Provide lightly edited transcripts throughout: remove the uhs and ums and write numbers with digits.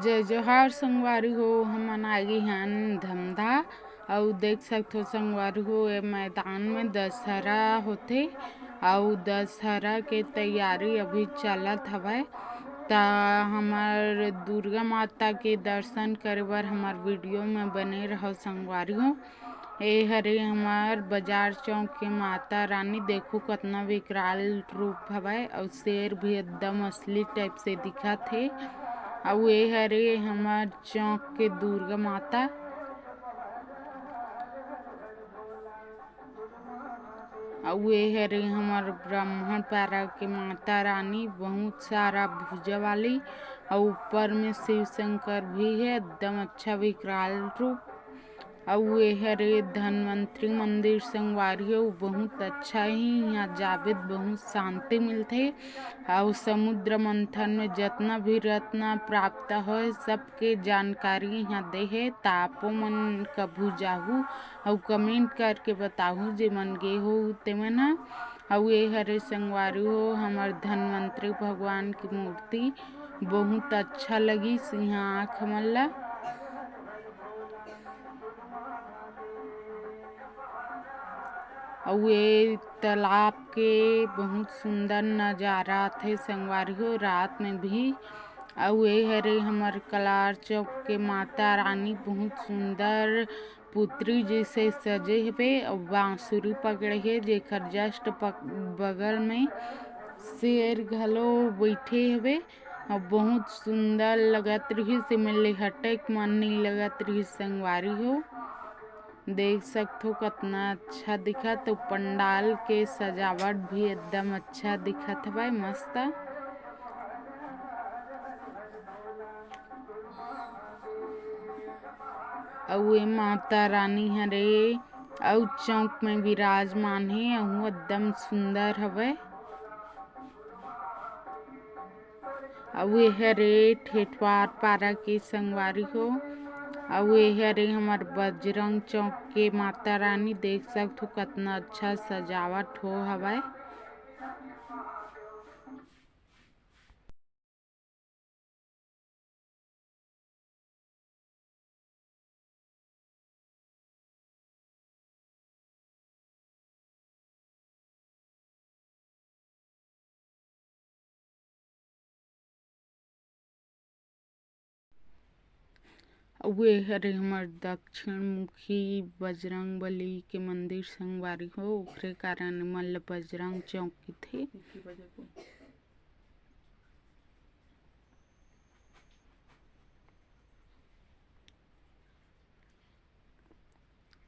जय जोहार संगवारी हो। हमन आगे हन धमधा अउ देख सकथो संगवारी हो ए मैदान में दशहरा होथे अउ दशहरा के तैयारी अभी चलत हवय। ता हमार दुर्गा माता के दर्शन करे बर हमार वीडियो में बने रहो संगवारी हो। ए हरे हमार बाजार चौक के माता रानी, देखो कतना विकराल रूप हवय अउ शेर भी एकदम असली टाइप से दिखत हे। अउ ए हरे हमार चौक के दुर्गा माता। अउ ए हरे हमार ब्राह्मण पारा के माता रानी, बहुत सारा भुजा वाली और ऊपर में शिव शंकर भी है, एकदम अच्छा विकराल रूप। अउ ए हरे धन्वंतरी मंदिर संगवारी हो, बहुत अच्छा ही यहाँ जाबे बहुत शांति मिलथे। और समुद्र मंथन में जितना भी रत्न प्राप्त हो सबके जानकारी यहाँ दे है। तापो मन कभू जाहू और कमेंट करके बताहू जे मन गे हो ते मन ह। अउ ए हरे संगवारी हो हमार धन्वंतरी भगवान की मूर्ति, बहुत अच्छा लगिस यहाँ आँख मन ला। अउ ए तालाब के बहुत सुंदर नज़ारा थे संगवारी हो रात में भी। अउ ए हरे हमर कलार चौक के माता रानी, बहुत सुंदर पुत्री जैसे सजे हेबे अउ बांसुरी पकड़े हे, जेकर जस्ट बगल में शेर घलो बैठे हेबे। अउ बहुत सुंदर लगत रहिस, एमन ले हटक मन नहीं लगत रहिस संगवारी हो। देख सकथो कतना अच्छा दिखत, तो पंडाल के सजावट भी एकदम अच्छा दिखत हवय, मस्त। अउ ए माता रानी हरे अउ चौक में विराजमान हे, अउ एकदम सुंदर हवय। अउ ए हरे ठेठवार पारा के संगवारी हो। अउ ए हरे हमार बजरंग चौक के माता रानी, देख सकथो कतना अच्छा सजावट हो हवय। अउ ए हरे हमर दक्षिण मुखी बजरंग बली के मंदिर संगवारी हो, ओखरे कारण मन ल बजरंग चौक कथे।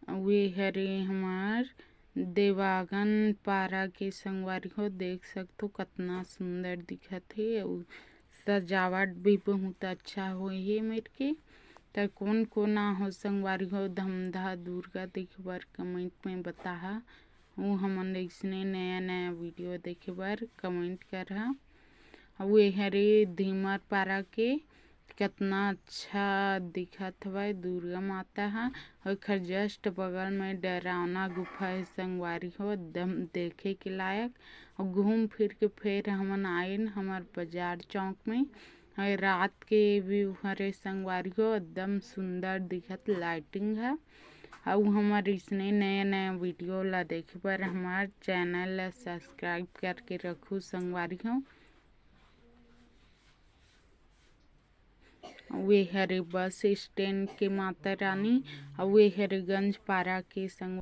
अउ ए हरे हमार देवागन पारा के संगवारी हो, देख सकथो कतना सुंदर दिखत हे अउ सजावट भी बहुत अच्छा होए हे मेर के। त कोन कोन हो संगवारी हो धमधा दुर्गा देखे बर कमेंट में बताहा। अउ हमन अइसने नया नया वीडियो देखे बर कमेंट करहा। अउ ए हरे धीमर पारा के कितना अच्छा दिखत हवय दुर्गा माता ह। ओखर जस्ट बगल में डरावना गुफा है संगवारी हो, एकदम देखे के लायक। और घूम फिर के फिर हमन आइन हमार बाजार चौक में। रात के व्यू हरे संगवारी हो, एकदम सुंदर दिखत लाइटिंग है। अउ हमार इसने नया नया वीडियो ला देखे बर हमार चैनल ला सब्सक्राइब करके रखू संगवारी हो। अउ ए हरे बस स्टैंड के माता रानी, अउ ए हरे गंज पारा के संग